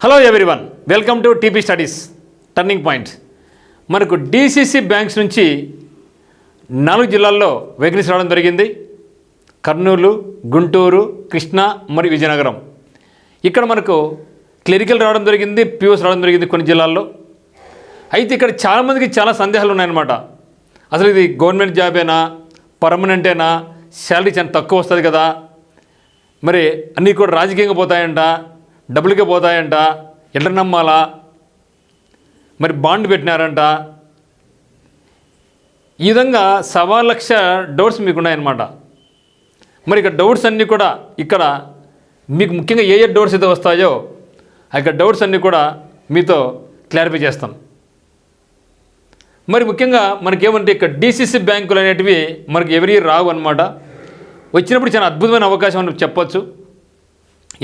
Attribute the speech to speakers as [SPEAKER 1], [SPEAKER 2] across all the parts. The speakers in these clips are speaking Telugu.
[SPEAKER 1] Hello everyone, welcome to TP studies turning point. మనకు డీసీసీ బ్యాంక్స్ నుంచి 4 జిల్లాల్లో వేకెన్సీ రావడం జరిగింది. కర్నూలు, గుంటూరు, కృష్ణా మరియు విజయనగరం. ఇక్కడ మనకు క్లరికల్ రావడం జరిగింది, పిఓస్ రావడం జరిగింది కొన్ని జిల్లాల్లో. అయితే ఇక్కడ చాలామందికి చాలా సందేహాలు ఉన్నాయన్నమాట. అసలు ఇది గవర్నమెంట్ జాబేనా, పర్మనెంటేనా, శాలరీ చాలా తక్కువ వస్తుంది కదా, మరి అన్నీ కూడా రాజకీయంగా పోతాయంట, డబ్బులకే పోతాయంట, ఎట్లా నమ్మాలా, మరి బాండ్ పెట్టినారంట. ఈ విధంగా 1,00,000 డౌట్స్ మీకు ఉన్నాయన్నమాట. మరి ఇక్కడ డౌట్స్ అన్నీ కూడా ఇక్కడ మీకు ముఖ్యంగా ఏ డౌట్స్ అయితే వస్తాయో ఆ యొక్క డౌట్స్ అన్నీ కూడా మీతో క్లారిఫై చేస్తాం. మరి ముఖ్యంగా మనకేమంటే ఇక్కడ డీసీసీ బ్యాంకులు అనేటివి మనకి ఎవరీ రావు అనమాట. వచ్చినప్పుడు చాలా అద్భుతమైన అవకాశం అని చెప్పొచ్చు.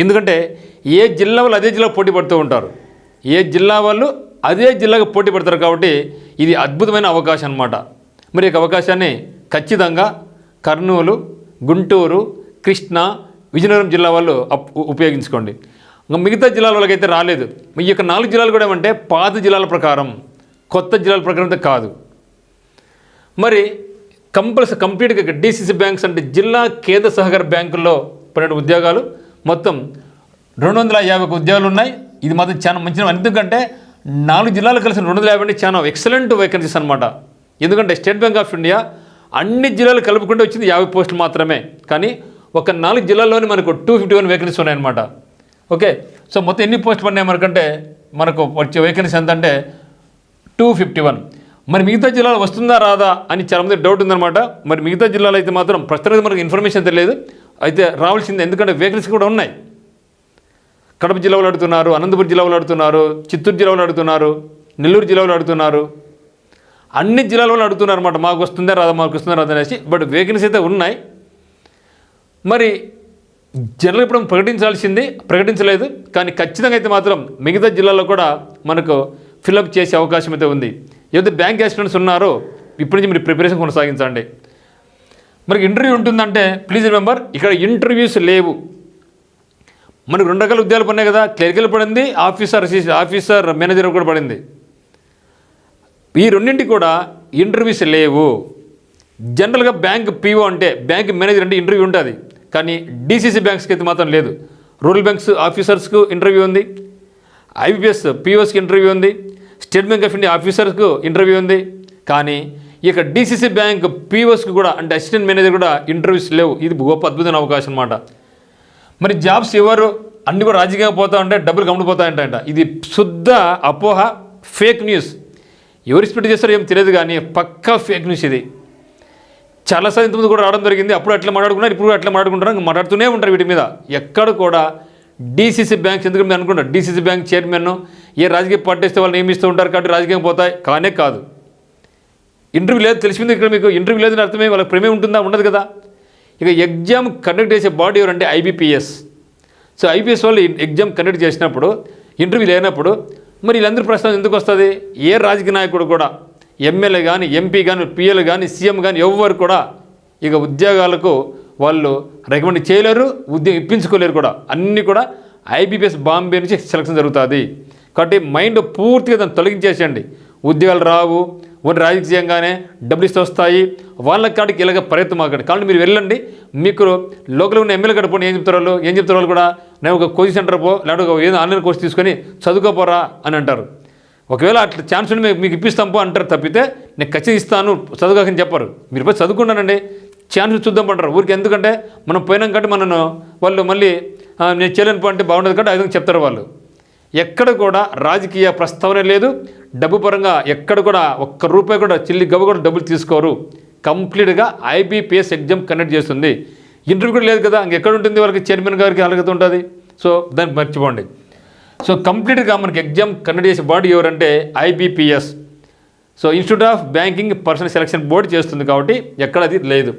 [SPEAKER 1] ఎందుకంటే ఏ జిల్లా వాళ్ళు అదే జిల్లా పోటీ పడుతూ ఉంటారు, ఏ జిల్లా వాళ్ళు అదే జిల్లాకు పోటీ పడతారు. కాబట్టి ఇది అద్భుతమైన అవకాశం అన్నమాట. మరి ఈ అవకాశాన్ని ఖచ్చితంగా కర్నూలు, గుంటూరు, కృష్ణా, విజయనగరం జిల్లా వాళ్ళు ఉపయోగించుకోండి. ఇంకా మిగతా జిల్లాల వాళ్ళకైతే రాలేదు. ఈ యొక్క 4 జిల్లాలు కూడా ఏమంటే పాత జిల్లాల ప్రకారం, కొత్త జిల్లాల ప్రకారం అయితే కాదు. మరి కంప్లీట్గా డీసీసీ బ్యాంక్స్ అంటే జిల్లా కేంద్ర సహకార బ్యాంకుల్లో పన్నెండు ఉద్యోగాలు, మొత్తం 250 ఉద్యోగాలు ఉన్నాయి. ఇది మాత్రం చాలా మంచి, ఎందుకంటే 4 జిల్లాలు కలిసి 250 అంటే చాలా ఎక్సలెంట్ వేకెన్సీస్ అనమాట. ఎందుకంటే స్టేట్ బ్యాంక్ ఆఫ్ ఇండియా అన్ని జిల్లాలు కలుపుకుంటూ వచ్చింది 50 పోస్టులు మాత్రమే. కానీ ఒక 4 జిల్లాల్లోనే మనకు 251 వేకెన్సీస్ ఉన్నాయన్నమాట. ఓకే, సో మొత్తం ఎన్ని పోస్టులు పడినాయి మనకంటే మనకు వచ్చే వేకెన్సీ ఎంత అంటే 251. మరి మిగతా జిల్లాలో వస్తుందా రాదా అని చాలామంది డౌట్ ఉందన్నమాట. మరి మిగతా జిల్లాలో అయితే మాత్రం ప్రస్తుతానికి మనకు ఇన్ఫర్మేషన్ తెలియదు, అయితే రావాల్సిందే. ఎందుకంటే వేకెన్సీ కూడా ఉన్నాయి. కడప జిల్లా వాళ్ళు అడుగుతున్నారు, అనంతపురం జిల్లా వాళ్ళు అడుగుతున్నారు, చిత్తూరు జిల్లా వాళ్ళు అడుగుతున్నారు, నెల్లూరు జిల్లా వాళ్ళు అడుగుతున్నారు, అన్ని జిల్లాల వాళ్ళు అడుగుతున్నారు అనమాట. మాకు వస్తుందా రాదా, మాకు వస్తుందా రాదా అనేసి. బట్ వేకెన్సీ అయితే ఉన్నాయి. మరి జనరల్ ఇప్పుడు ప్రకటించలేదు, కానీ ఖచ్చితంగా అయితే మాత్రం మిగతా జిల్లాల్లో కూడా మనకు ఫిల్అప్ చేసే అవకాశం అయితే ఉంది. ఏదైతే బ్యాంక్ యాస్పిరెంట్స్ ఉన్నారో ఇప్పటి నుంచి మీరు ప్రిపరేషన్ కొనసాగించండి. మనకి ఇంటర్వ్యూ ఉంటుందంటే ప్లీజ్ రిమెంబర్, ఇక్కడ ఇంటర్వ్యూస్ లేవు. మనకు 2 రకాల ఉద్యోగాలు పడినాయి కదా, క్లరికల్ పడింది, ఆఫీసర్ మేనేజర్ కూడా పడింది. ఈ రెండింటికి కూడా ఇంటర్వ్యూస్ లేవు. జనరల్గా బ్యాంక్ పీఓ అంటే, బ్యాంక్ మేనేజర్ అంటే ఇంటర్వ్యూ ఉంటుంది, కానీ డీసీసీ బ్యాంక్స్కి అయితే మాత్రం లేదు. రూరల్ బ్యాంక్స్ ఆఫీసర్స్కు ఇంటర్వ్యూ ఉంది, ఐబీపీఎస్ పీఓస్కి ఇంటర్వ్యూ ఉంది, స్టేట్ బ్యాంక్ ఆఫ్ ఇండియా ఆఫీసర్స్కు ఇంటర్వ్యూ ఉంది. కానీ ఇక డీసీసీ బ్యాంక్ పీఓస్కి కూడా అంటే అసిస్టెంట్ మేనేజర్ కూడా ఇంటర్వ్యూస్ లేవు. ఇది గొప్ప అద్భుతమైన అవకాశం అన్నమాట. మరి జాబ్స్ ఎవరు అన్నీ కూడా రాజకీయంగా పోతా ఉంటే డబ్బులు కమ్ముడిపోతాయంట. ఇది శుద్ధ అపోహ, ఫేక్ న్యూస్. ఎవరు స్ప్రెడ్ చేస్తారో ఏం తెలియదు, కానీ పక్కా ఫేక్ న్యూస్ ఇది. చాలాసార్లు ఇంతకుముందు కూడా రావడం జరిగింది. అప్పుడు అట్లా మాట్లాడుకున్నారు, ఇప్పుడు అట్లా మాట్లాడుకుంటారు, మాట్లాడుతూనే ఉంటారు వీటి మీద. ఎక్కడ కూడా డీసీసీ బ్యాంక్స్, ఎందుకంటే మీరు అనుకుంటారు డీసీసీ బ్యాంక్ చైర్మన్ ఏ రాజకీయ పార్టీ ఇస్తే వాళ్ళు నియమిస్తూ ఉంటారు కాబట్టి రాజకీయం పోతాయి, కానే కాదు. ఇంటర్వ్యూ లేదు, తెలిసింది ఇక్కడ మీకు. ఇంటర్వ్యూ లేదని అర్థమే వాళ్ళకి ప్రేమే ఉంటుందా, ఉండదు కదా. ఇక ఎగ్జామ్ కండక్ట్ చేసే బాడీ ఎవరంటే ఐబీపీఎస్. సో ఐబీఎస్ వాళ్ళు ఎగ్జామ్ కండక్ట్ చేసినప్పుడు ఇంటర్వ్యూ లేనప్పుడు మరి వీళ్ళందరూ ప్రశ్న ఎందుకు వస్తుంది? ఏ రాజకీయ నాయకుడు కూడా, ఎమ్మెల్యే కానీ, ఎంపీ కానీ, పిఎల్ కానీ, సీఎం కానీ ఎవరు కూడా ఇక ఉద్యోగాలకు వాళ్ళు రికమెండ్ చేయలేరు, ఉద్యోగం ఇప్పించుకోలేరు కూడా. అన్నీ కూడా ఐబీపీఎస్ బాంబే నుంచి సెలక్షన్ జరుగుతుంది. కాబట్టి మైండ్ పూర్తిగా దాన్ని తొలగించేసేయండి. ఉద్యోగాలు రావు, ఓన్లీ రాజకీయంగానే డబ్బులు ఇస్తే వస్తాయి, వాళ్ళ కాడికి ఇలాగ ప్రయత్నం ఆకండి. కాబట్టి మీరు వెళ్ళండి, మీకు లోకల్ ఉన్న ఎమ్మెల్యే కాడ పోనీ ఏం చెప్తారు వాళ్ళు కూడా, నేను ఒక కోచింగ్ సెంటర్ పో, లేకపోతే ఏదో ఆన్లైన్ కోర్స్ తీసుకొని చదువుకోపోరా అని అంటారు. ఒకవేళ అట్లా ఛాన్స్ ఉండి మీకు ఇప్పిస్తాం పో అంటారు తప్పితే నేను ఖచ్చితంగా ఇస్తాను చదువుకోకని చెప్పరు. మీరు పోయి చదువుకుంటానండి, ఛాన్స్ చూద్దాం అంటారు ఊరికి. ఎందుకంటే మనం పోయినాం కంటే మనను వాళ్ళు మళ్ళీ నేను చేయలేను పో అంటే బాగుండదు కాబట్టి ఐదు చెప్తారు వాళ్ళు. ఎక్కడ కూడా రాజకీయ ప్రస్తావన లేదు, డబ్బు పరంగా ఎక్కడ కూడా ఒక్క రూపాయి కూడా చిల్లి గవ్వ కూడా డబ్బులు తీసుకోరు. కంప్లీట్గా ఐబీపీఎస్ ఎగ్జామ్ కండక్ట్ చేస్తుంది. ఇంటర్వ్యూ కూడా లేదు కదా, ఇంకెక్కడ ఉంటుంది వాళ్ళకి, చైర్మన్ గారికి అలగత ఉంటుంది. సో దాన్ని మర్చిపోండి. సో కంప్లీట్గా మనకి ఎగ్జామ్ కండక్ట్ చేసే బాడీ ఎవరంటే IBPS. So institute of banking personal selection board చేస్తుంది, కాబట్టి ఎక్కడ అది లేదు.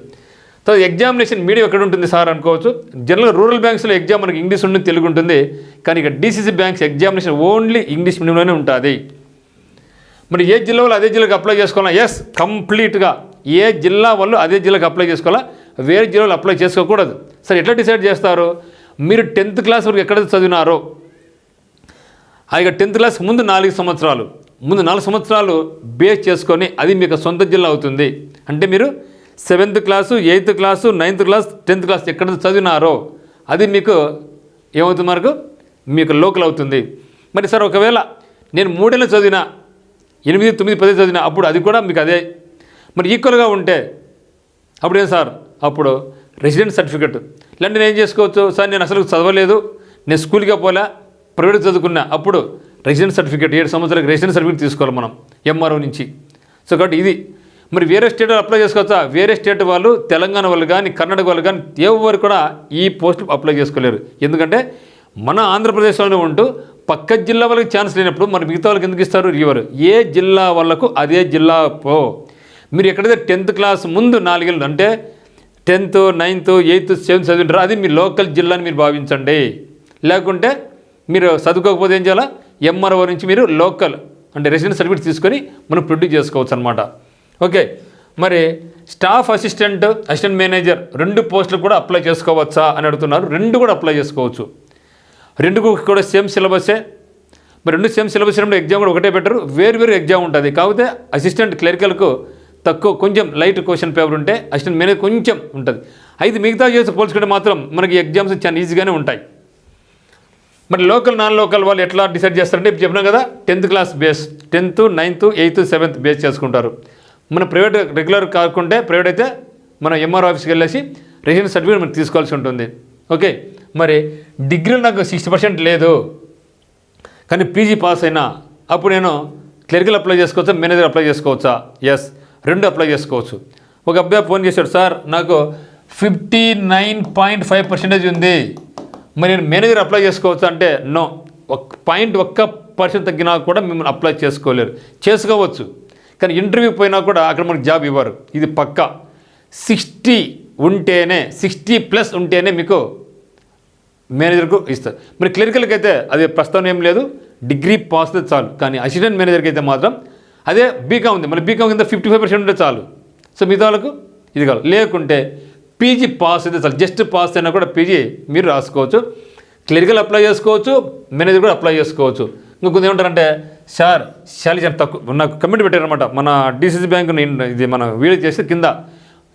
[SPEAKER 1] సో ఎగ్జామినేషన్ మీడియం ఎక్కడ ఉంటుంది సార్ అనుకోవచ్చు. జనరల్గా రూరల్ బ్యాంక్స్లో ఎగ్జామ్ మనకి ఇంగ్లీష్ ఉంటుంది, తెలుగు ఉంటుంది. కానీ ఇక DCC banks examination only English మీడియంలోనే ఉంటుంది. మరి ఏ జిల్లా వాళ్ళు అదే జిల్లాకి అప్లై చేసుకోవాలా? ఎస్, కంప్లీట్గా ఏ జిల్లా వాళ్ళు అదే జిల్లాకి అప్లై చేసుకోవాలా, వేరే జిల్లాలో అప్లై చేసుకోకూడదు. సరే ఎట్లా డిసైడ్ చేస్తారు? మీరు 10th క్లాస్ వరకు ఎక్కడ చదివినారో ఇక 10th క్లాస్ ముందు 4 సంవత్సరాలు ముందు 4 సంవత్సరాలు బేస్ చేసుకొని అది మీకు సొంత జిల్లా అవుతుంది. అంటే మీరు 7th class 8th class 9th class 10th class ఎక్కడ చదివినారో అది మీకు ఏమవుతుంది మనకు మీకు లోకల్ అవుతుంది. మరి సార్ ఒకవేళ నేను 3 ఏళ్ళు చదివినా 8, 9, 10 చదివినా అప్పుడు అది కూడా మీకు అదే మరి ఈక్వల్గా ఉంటే అప్పుడు ఏం సార్ అప్పుడు రెసిడెంట్ సర్టిఫికెట్ ఇలాంటి నేను ఏం చేసుకోవచ్చు సార్ నేను అసలు చదవలేదు నేను స్కూల్కే పోలే ప్రైవేట్ చదువుకున్నా అప్పుడు రెసిడెంట్ సర్టిఫికేట్ 7 సంవత్సరాలకు రెసిడెంట్ సర్టిఫికేట్ తీసుకోవాలి మనం ఎంఆర్ఓ నుంచి. సో కాబట్టి ఇది మరి వేరే స్టేట్ అప్లై చేసుకోవచ్చా? వేరే స్టేట్ వాళ్ళు తెలంగాణ వాళ్ళు కానీ కర్ణాటక వాళ్ళు కానీ ఎవరు కూడా ఈ పోస్టులు అప్లై చేసుకోలేరు. ఎందుకంటే మన ఆంధ్రప్రదేశ్లోనే ఉంటూ పక్క జిల్లా వాళ్ళకి ఛాన్స్ లేనప్పుడు మరి మిగతా వాళ్ళకి ఎందుకు ఇస్తారు? ఇవ్వరు. ఏ జిల్లా వాళ్ళకు అదే జిల్లా మీరు ఎక్కడైతే 10th క్లాస్ ముందు 4 ఏళ్ళు అంటే 10th 9th 8th 7th చదివింటారో అది మీ లోకల్ జిల్లాని మీరు భావించండి. లేకుంటే మీరు చదువుకోకపోతే ఏం చేయాలా ఎంఆర్ఓ నుంచి మీరు లోకల్ అంటే రెసిడెంట్ సర్టిఫికేట్ తీసుకొని మనం ప్రొడ్యూస్ చేసుకోవచ్చు అనమాట. ఓకే మరి స్టాఫ్ అసిస్టెంట్ మేనేజర్ 2 పోస్టులు కూడా అప్లై చేసుకోవచ్చా అని అడుగుతున్నారు. 2 కూడా అప్లై చేసుకోవచ్చు. 2 కూడా సేమ్ సిలబసే. మరి 2 సేమ్ సిలబస్ అంటే ఎగ్జామ్ కూడా ఒకటే పెట్టరు, వేరు ఎగ్జామ్ ఉంటుంది. కాకపోతే అసిస్టెంట్ క్లరికల్కు తక్కువ కొంచెం లైట్ క్వశ్చన్ పేపర్ ఉంటే అసిస్టెంట్ మేనేజర్ కొంచెం ఉంటుంది. అయితే మిగతా చేసి పోల్చుకుంటే మాత్రం మనకి ఎగ్జామ్స్ చాలా ఈజీగానే ఉంటాయి. మరి లోకల్ నాన్ లోకల్ వాళ్ళు ఎట్లా డిసైడ్ చేస్తారంటే ఇప్పుడు చెప్పినాం కదా 10th class base 10th 9th 8th 7th base చేసుకుంటారు. మన ప్రైవేట్ రెగ్యులర్ కాకుంటే ప్రైవేట్ అయితే మనం ఎంఆర్ ఆఫీస్కి వెళ్ళేసి రెసిడెంట్ సర్టిఫికేట్ మనకు తీసుకోవాల్సి ఉంటుంది. ఓకే మరి డిగ్రీలో నాకు 60% లేదు కానీ పీజీ పాస్ అయినా అప్పుడు నేను క్లరికల్ అప్లై చేసుకోవచ్చా మేనేజర్ అప్లై చేసుకోవచ్చా? ఎస్ 2 అప్లై చేసుకోవచ్చు. ఒక అబ్బాయి ఫోన్ చేశాడు, సార్ నాకు 59.5% ఉంది మరి నేను మేనేజర్ అప్లై చేసుకోవచ్చు అంటే నో, 1% తగ్గినా కూడా మిమ్మల్ని అప్లై చేసుకోలేరు. చేసుకోవచ్చు కానీ ఇంటర్వ్యూకి పోయినా కూడా అక్కడ మనకు జాబ్ ఇవ్వరు. ఇది పక్కా 60 ఉంటేనే 60+ ఉంటేనే మీకు మేనేజర్కు ఇస్తారు. మరి క్లరికల్కి అయితే అది ప్రస్తుతం ఏం లేదు, డిగ్రీ పాస్ అయితే చాలు. కానీ అసిస్టెంట్ మేనేజర్కి అయితే మాత్రం అదే బీకామ్ ఉంది, మరి బీకామ్ కింద 55% ఉంటే చాలు. సో మిగతా వాళ్ళకు ఇది కాదు. లేకుంటే పీజీ పాస్ అయితే చాలు, జస్ట్ పాస్ అయినా కూడా పీజీ మీరు రాసుకోవచ్చు. క్లరికల్ అప్లై చేసుకోవచ్చు, మేనేజర్ కూడా అప్లై చేసుకోవచ్చు. ఇంకా కొంత ఏమంటారంటే సార్ శాలరీ చాలా తక్కువ నాకు కమెంట్ పెట్టారనమాట మన డిసిసి బ్యాంక్ ఇది మన వీడియో చేసి కింద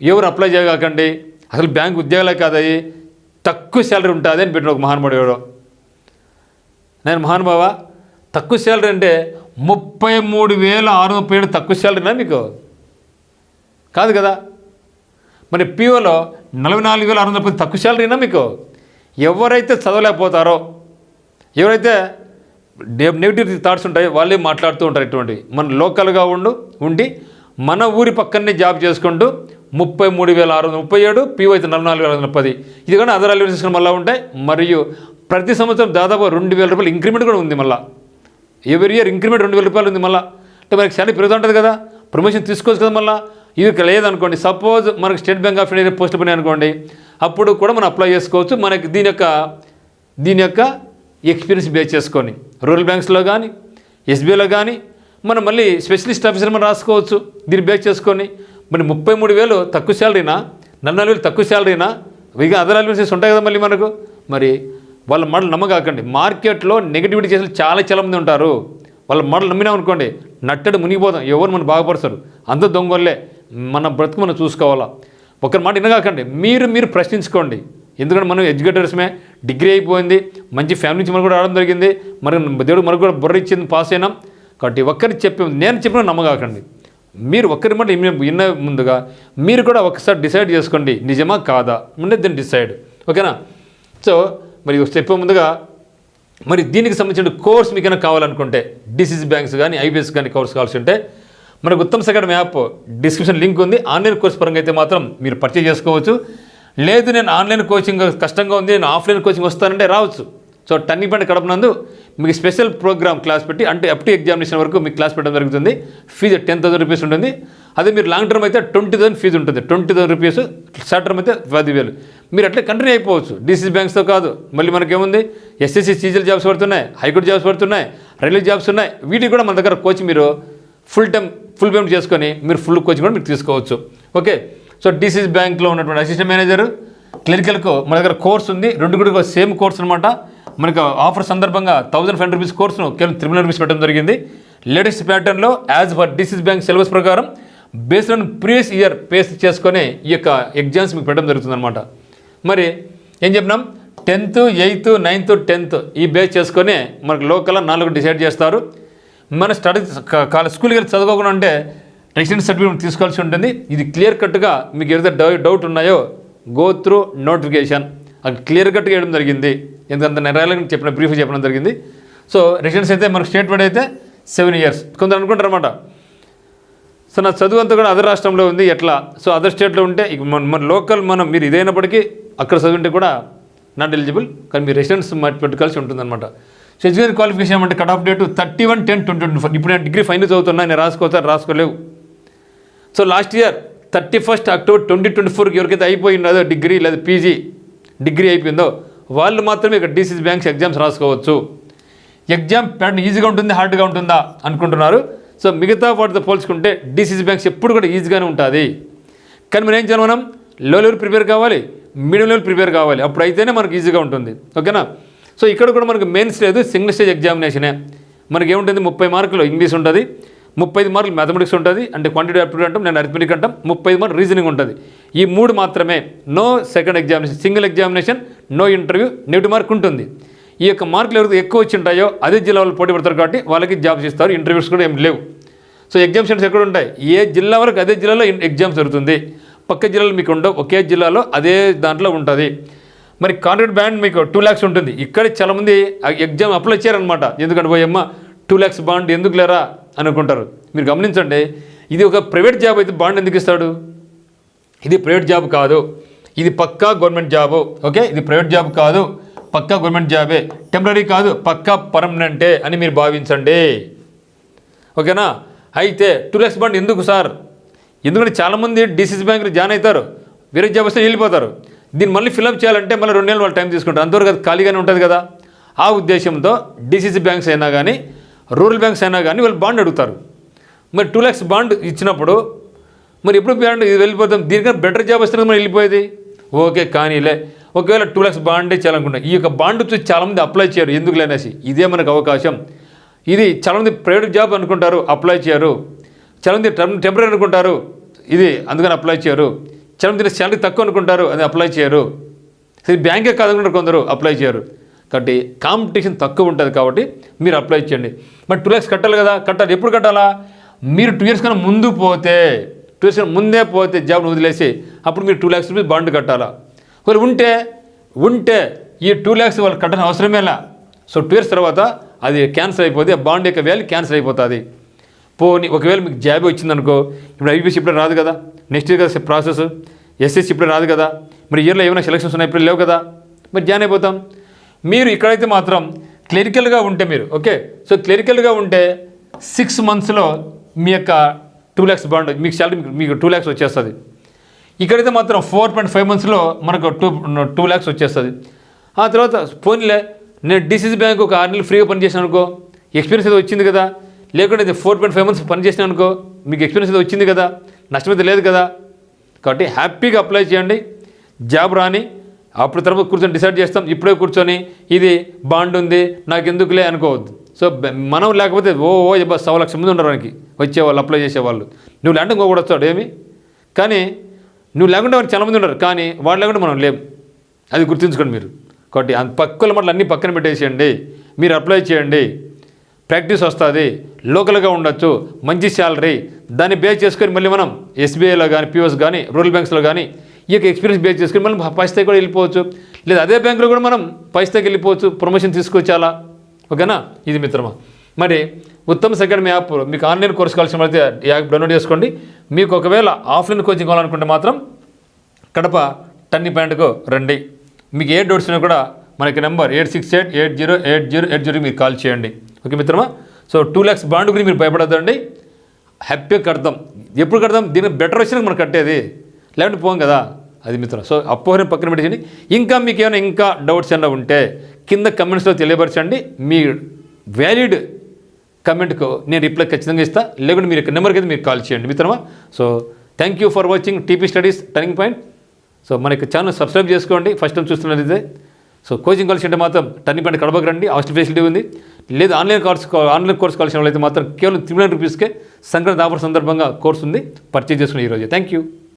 [SPEAKER 1] ఎవరు అప్లై చేయకండి అసలు బ్యాంక్ ఉద్యోగాలే కాదయ్యి తక్కువ శాలరీ ఉంటుంది అని పెట్టిన ఒక మహానుభావుడు ఎవడో. నేను మహానుభావ తక్కువ శాలరీ అంటే 33,637 తక్కువ శాలరీనా మీకు? కాదు కదా. మరి పిఓలో 44,610 తక్కువ శాలరీనా మీకు? ఎవరైతే చదవలేకపోతారో ఎవరైతే నెగిటివ్ థాట్స్ ఉంటాయో వాళ్ళే మాట్లాడుతూ ఉంటారు. ఇటువంటి మన లోకల్గా ఉండి మన ఊరి పక్కనే జాబ్ చేసుకుంటూ 33,637 పిఓ అయితే 44,610 ఇది కానీ అదర్ అలవెన్సెస్ మళ్ళీ ఉంటాయి. మరియు ప్రతి సంవత్సరం దాదాపు 2,000 రూపాయలు ఇంక్రిమెంట్ కూడా ఉంది. మళ్ళీ ఎవ్రీ ఇయర్ ఇంక్రిమెంట్ 2,000 రూపాయలు ఉంది. మళ్ళీ అంటే మనకి శాలరీ పెరుగుతూ ఉంటుంది కదా, ప్రమోషన్ తీసుకోవచ్చు కదా. మళ్ళీ ఇది లేదనుకోండి, సపోజ్ మనకు state Bank of India post పని అనుకోండి, అప్పుడు కూడా మనం అప్లై చేసుకోవచ్చు. మనకి దీని యొక్క ఎక్స్పీరియన్స్ బేస్ చేసుకొని రూరల్ బ్యాంక్స్లో కానీ ఎస్బీఐలో కానీ మనం మళ్ళీ స్పెషలిస్ట్ ఆఫీసర్ మనం రాసుకోవచ్చు. దీన్ని బేస్ చేసుకొని మరి 33,000 తక్కువ శాలరీనా, 44,000 తక్కువ శాలరీనా, ఇక అదర్ అలవెన్సెస్ ఉంటాయి కదా మళ్ళీ మనకు. మరి వాళ్ళ మాటలు నమ్మకాకండి. మార్కెట్లో నెగిటివిటీ చేసే చాలా మంది ఉంటారు. వాళ్ళ మాటలు నమ్మినాం అనుకోండి నట్టడు మునిగిపోతాం. ఎవరు మనం బాగుపరుస్తారు? అంత దొంగలే. మన బ్రతుకు మనం చూసుకోవాలా. ఒకరి మాట వినగాకండి, మీరు ప్రశ్నించుకోండి. ఎందుకంటే మనం ఎడ్యుకేటర్స్మే, డిగ్రీ అయిపోయింది, మంచి ఫ్యామిలీ నుంచి మనకు కూడా రావడం జరిగింది, మరి దేవుడు మనకు కూడా బుర్ర ఇచ్చింది, పాస్ అయినాం. కాబట్టి ఒక్కరికి నేను చెప్పిన నమ్మగాకండి. మీరు ఒక్కరి మాట విన్న ముందుగా మీరు కూడా ఒకసారి డిసైడ్ చేసుకోండి నిజమా కాదా అంటే దీన్ని డిసైడ్. ఓకేనా? సో మరి చెప్పే ముందుగా మరి దీనికి సంబంధించిన కోర్స్ మీకైనా కావాలనుకుంటే డిసిసి బ్యాంక్స్ కానీ ఐబీఎస్ కానీ కోర్స్ కావాల్సి ఉంటే మనకు Uttam academy app description link ఉంది. ఆన్లైన్ కోర్స్ పరంగా అయితే మాత్రం మీరు పర్చేజ్ చేసుకోవచ్చు. లేదు నేను ఆన్లైన్ కోచింగ్ కష్టంగా ఉంది, నేను ఆఫ్లైన్ కోచింగ్ వస్తానంటే రావచ్చు. సో టర్నింగ్ పాయింట్ కడప నందు మీకు స్పెషల్ ప్రోగ్రామ్ క్లాస్ పెట్టి అంటే అప్ టు ఎగ్జామినేషన్ వరకు మీకు క్లాస్ పెట్టడం జరుగుతుంది. ఫీజు 10,000 రూపీస్ ఉంటుంది. అదే మీరు లాంగ్ టర్మ్ అయితే 20,000 ఫీజు ఉంటుంది. 20,000 రూపీస్. షార్ట్ టర్మ్ అయితే 10,000. మీరు అట్లే కంటిన్యూ అయిపోవచ్చు. డిసిసి బ్యాంక్స్తో కాదు, మళ్ళీ మనకేముంది ఎస్ఎస్సి సీజీఎల్ జాబ్స్ పడుతున్నాయి, హైకోర్టు జాబ్స్ పడుతున్నాయి, రైల్వే జాబ్స్ ఉన్నాయి. వీటికి కూడా మన దగ్గర కోచింగ్ మీరు ఫుల్ పేమెంట్ చేసుకొని మీరు ఫుల్ కోచింగ్ కూడా మీరు తీసుకోవచ్చు. ఓకే. సో డిసిసి బ్యాంక్లో ఉన్నటువంటి అసిస్టెంట్ మేనేజర్ క్లరికల్కు మన దగ్గర కోర్స్ ఉంది. 2 కూడా సేమ్ కోర్స్ అనమాట. మనకు ఆఫర్ సందర్భంగా 1500 రూపీస్ కోర్సును కేవలం 300 రూపీస్ పెట్టడం జరిగింది. లేటెస్ట్ ప్యాటర్న్లో as per DCC bank syllabus ప్రకారం బేస్డ్ ఆన్ ప్రీవియస్ ఇయర్ పేస్ చేసుకొని ఈ యొక్క ఎగ్జామ్స్ మీకు పెట్టడం జరుగుతుంది అనమాట. మరి ఏం చెప్పినాం, 10th, 8th, 9th, 10th ఈ బేస్ చేసుకొని మనకు లోకల్ 4 డిసైడ్ చేస్తారు. మన స్టడీ స్కూల్కి వెళ్ళి చదువుకోకుండా అంటే రెసిడెన్స్ సర్టిఫికేట్ తీసుకోవాల్సి ఉంటుంది. ఇది క్లియర్ కట్గా మీకు ఏదైతే డౌట్ ఉన్నాయో గో త్రూ నోటిఫికేషన్ అది క్లియర్ కట్గా వేయడం జరిగింది. ఎందుకంత నిర్ణయాలను బ్రీఫ్ చెప్పడం జరిగింది. సో రెసిడెన్స్ అయితే మనకు స్టేట్ వైడ్ అయితే 7 years. కొందరు అనుకుంటారు అనమాట, సో నా చదువు అంతా కూడా అదర్ రాష్ట్రంలో ఉంది ఎట్లా, సో అదర్ స్టేట్లో ఉంటే ఇక మన లోకల్ మీరు ఇదైనప్పటికీ అక్కడ చదువుంటే కూడా నాట్ ఎలిజిబుల్, కానీ మీరు రెసిడెన్స్ పెట్టుకోవాల్సి ఉంటుందన్నమాట. సో ఎడ్యుకేషన్ క్వాలిఫికేషన్ అంటే కట్ ఆఫ్ డేట్ 31/10/2024. ఇప్పుడు నేను డిగ్రీ ఫైనల్ చదువుతున్నా, నేను రాసుకోలేవు. So last year 31st October 2024 ఎవరికైతే అయిపోయినదో డిగ్రీ లేదా PG డిగ్రీ అయిపోయిందో వాళ్ళు మాత్రమే ఇక్కడ DCC బ్యాంక్స్ ఎగ్జామ్స్ రాసుకోవచ్చు. ఎగ్జామ్ ప్యాటర్న్ ఈజీగా ఉంటుంది, హార్డ్గా ఉంటుందా అనుకుంటున్నారు. సో మిగతా వాటితో పోల్చుకుంటే DCC బ్యాంక్స్ ఎప్పుడు కూడా ఈజీగానే ఉంటుంది. కానీ మనం ఏం చేయాలి, మనం లో లెవెల్ ప్రిపేర్ కావాలి, మీడియం లెవెల్ ప్రిపేర్ కావాలి, అప్పుడు అయితేనే మనకు ఈజీగా ఉంటుంది. ఓకేనా. సో ఇక్కడ కూడా మనకు మెయిన్స్ లేదు, సింగిల్ స్టేజ్ ఎగ్జామినేషనే. మనకి ఏముంటుంది, 30 మార్కులు ఇంగ్లీష్ ఉంటుంది, 35 మార్కులు మ్యాథమెటిక్స్ ఉంటుంది, అంటే క్వాంటిటీ యాప్టిట్యూడ్ అంటాం, నేను అరిథమెటిక్ అంటాం, 35 మార్కులు రీజనింగ్ ఉంటుంది. ఈ 3 మాత్రమే. No second examination, single examination, no interview, negative mark ఉంటుంది. ఈ యొక్క మార్కులు ఎవరికి ఎక్కువ వచ్చి ఉంటాయో అదే జిల్లా వాళ్ళు పోటీ పడతారు కాబట్టి వాళ్ళకి జాబ్స్ ఇస్తారు. ఇంటర్వ్యూస్ కూడా ఏం లేవు. సో ఎగ్జామ్ సెంటర్స్ ఎక్కడ ఉంటాయి, ఏ జిల్లా వరకు అదే జిల్లాలో ఎగ్జామ్స్ జరుగుతుంది. పక్క జిల్లాలో మీకు ఉండవు, ఒకే జిల్లాలో అదే దాంట్లో ఉంటుంది. మరి కాంట్రాక్ట్ బాండ్ మీకు 2 lakhs ఉంటుంది. ఇక్కడ చాలామంది ఎగ్జామ్ అప్లై చేయరనమాట. ఎందుకంటే పోయమ్మ 2 lakhs బాండ్ ఎందుకు లేరా అనుకుంటారు. మీరు గమనించండి, ఇది ఒక ప్రైవేట్ జాబ్ అయితే బాండ్ ఎందుకు ఇస్తాడు, ఇది ప్రైవేట్ జాబ్ కాదు, ఇది పక్కా గవర్నమెంట్ జాబు. ఓకే, ఇది ప్రైవేట్ జాబ్ కాదు, పక్కా గవర్నమెంట్ జాబే, టెంపరీ కాదు, పక్కా పర్మనెంటే అని మీరు భావించండి. ఓకేనా. అయితే 2 lakhs బాండ్ ఎందుకు సార్, ఎందుకంటే చాలామంది DCC బ్యాంకులు జాయిన్ అవుతారు, వేరే జాబ్ వస్తే వెళ్ళిపోతారు. దీన్ని మళ్ళీ ఫిల్అప్ చేయాలంటే మళ్ళీ 2 నెలలు వాళ్ళు టైం తీసుకుంటారు, అంతవరకు అది ఖాళీగానే ఉంటుంది కదా. ఆ ఉద్దేశంతో DCC బ్యాంక్స్ అయినా కానీ రూరల్ బ్యాంక్స్ అయినా కానీ వాళ్ళు బాండ్ అడుగుతారు. మరి 2 lakhs బాండ్ ఇచ్చినప్పుడు మరి ఎప్పుడు బాండ్ ఇది వెళ్ళిపోతాం, దీనికన్నా బెటర్ జాబ్ వస్తే మనం వెళ్ళిపోయేది. ఓకే, కానీలే, ఒకవేళ 2 lakhs బాండే చేయాలనుకుంటాం, ఈ యొక్క బాండ్ చూసి చాలామంది అప్లై చేయరు, ఎందుకు లేనేసి. ఇదే మనకు అవకాశం. ఇది చాలామంది ప్రైవేట్ జాబ్ అనుకుంటారు, అప్లై చేయరు. చాలామంది టెంపరీ అనుకుంటారు, ఇది అందుకని అప్లై చేయరు. చాలామంది శాలరీ తక్కువ అనుకుంటారు, అది అప్లై చేయరు. ఇది బ్యాంకే కాదనుకుంటారు కొందరు, అప్లై చేయరు. కాబట్టి కాంపిటీషన్ తక్కువ ఉంటుంది కాబట్టి మీరు అప్లై చేయండి. మరి 2 lakhs కట్టాలి కదా, కట్టాలి. ఎప్పుడు కట్టాలా, మీరు 2 years కన్నా ముందు పోతే, 2 years కన్నా ముందే పోతే జాబ్ను వదిలేసి అప్పుడు మీరు 2 lakhs రూపీస్ బాండ్ కట్టాలా. ఒకవేళ ఉంటే ఈ 2 lakhs వాళ్ళు కట్టాల్సిన అవసరమేలా. సో 2 years తర్వాత అది క్యాన్సిల్ అయిపోతే ఆ బాండ్ యొక్క వాల్యూ క్యాన్సిల్ అయిపోతుంది. పోనీ ఒకవేళ మీకు జాబ్ వచ్చిందనుకో, ఇప్పుడు IBPS ఇప్పుడే రాదు కదా, నెక్స్ట్ ఇయర్ కదా ప్రాసెస్, SSC ఇప్పుడే రాదు కదా, మరి ఇయర్లో ఏమైనా సెలక్షన్స్ ఉన్నాయి, ఇప్పుడు లేవు కదా, మరి జాయిన్ అయిపోతాం. మీరు ఇక్కడైతే మాత్రం క్లరికల్గా ఉంటే మీరు ఓకే, సో క్లరికల్గా ఉంటే 6 monthsలో మీ యొక్క 2 lakhs బాండ్ మీకు శాలరీ మీకు 2 lakhs వచ్చేస్తుంది. ఇక్కడైతే మాత్రం 4.5 monthsలో మనకు 2 lakhs వచ్చేస్తుంది. ఆ తర్వాత పోనీలే నేను DCC బ్యాంక్ ఒక 6 నెలలు ఫ్రీగా పనిచేసాను అనుకో, ఎక్స్పీరియన్స్ అయితే వచ్చింది కదా, లేకుంటే 4.5 months పనిచేసినా అనుకో, మీకు ఎక్స్పీరియన్స్ అయితే వచ్చింది కదా, నష్టమైతే లేదు కదా. కాబట్టి హ్యాపీగా అప్లై చేయండి. జాబ్ రాని అప్పుడు తర్వాత కూర్చొని డిసైడ్ చేస్తాం, ఇప్పుడే కూర్చొని ఇది బాండ్ ఉంది నాకు ఎందుకులే అనుకోవద్దు. సో మనం లేకపోతే 100 లక్షల మంది ఉండరు మనకి వచ్చేవాళ్ళు, అప్లై చేసేవాళ్ళు. నువ్వు లేకుంటే ఇంకో కూడా వస్తాడు ఏమి, కానీ నువ్వు లేకుంటే వారు చాలామంది ఉండరు, కానీ వాళ్ళు లేకుంటే మనం లేం. అది గుర్తుంచుకోండి మీరు. కాబట్టి పక్కల మాటలు అన్నీ పక్కన పెట్టేసేయండి, మీరు అప్లై చేయండి. ప్రాక్టీస్ వస్తుంది, లోకల్గా ఉండొచ్చు, మంచి శాలరీ, దాన్ని బేస్ చేసుకొని మళ్ళీ మనం SBIలో కానీ POS కానీ రూరల్ బ్యాంక్స్లో కానీ ఈ యొక్క ఎక్స్పీరియన్స్ బేస్ చేసుకొని మనం పై స్థాయి కూడా వెళ్ళిపోవచ్చు, లేదా అదే బ్యాంకులో కూడా మనం పై స్థాయికి వెళ్ళిపోవచ్చు, ప్రమోషన్ తీసుకొచ్చాలా. ఓకేనా. ఇది మిత్రమా. మరి ఉత్తమ్ అకాడమీ యాప్ మీకు ఆన్లైన్ కోర్స్ కావాల్సిన అయితే ఈ యాప్ డౌన్లోడ్ చేసుకోండి. మీకు ఒకవేళ ఆఫ్లైన్ కోచింగ్ కావాలనుకుంటే మాత్రం కడప టర్నింగ్ పాయింట్కు రండి. మీకు ఏ డౌట్స్ ఉన్నా కూడా మనకి నెంబర్ 8688080880 మీరు కాల్ చేయండి. ఓకే మిత్రమా. సో 2 lakhs బాండ్ గురించి మీరు భయపడద్దండి, హ్యాపీగా కడతాం. ఎప్పుడు కడతాం, దీనికి బెటర్ వచ్చినా మనం కట్టేది, లేకుంటే పోం కదా. అది మిత్రం. సో అపోహరం పక్కన పెట్టేయండి. ఇంకా మీకు ఏమైనా ఇంకా డౌట్స్ ఏమైనా ఉంటే కింద కమెంట్స్లో తెలియపరచండి. మీ వ్యాలిడ్ కమెంట్కు నేను రిప్లై ఖచ్చితంగా ఇస్తాను, లేకుంటే మీరు నెంబర్కి అయితే మీరు కాల్ చేయండి మిత్రమా. So thank you for watching TP studies turning point. So మనకి ఛానల్ సబ్స్క్రైబ్ చేసుకోండి ఫస్ట్ టైం చూస్తున్నట్లయితే. సో కోచింగ్ కలిసి అంటే మాత్రం టర్నింగ్ పాయింట్ కడపకు రండి, హాస్టల్ ఫెసిలిటీ ఉంది. లేదు ఆన్లైన్ కోర్స్ కలిసిన వాళ్ళైతే మాత్రం కేవలం ₹300కే సంక్రాంతి ఆఫర్ సందర్భంగా కోర్సు ఉంది, పర్చేజ్ చేసుకుని ఈరోజు. Thank you.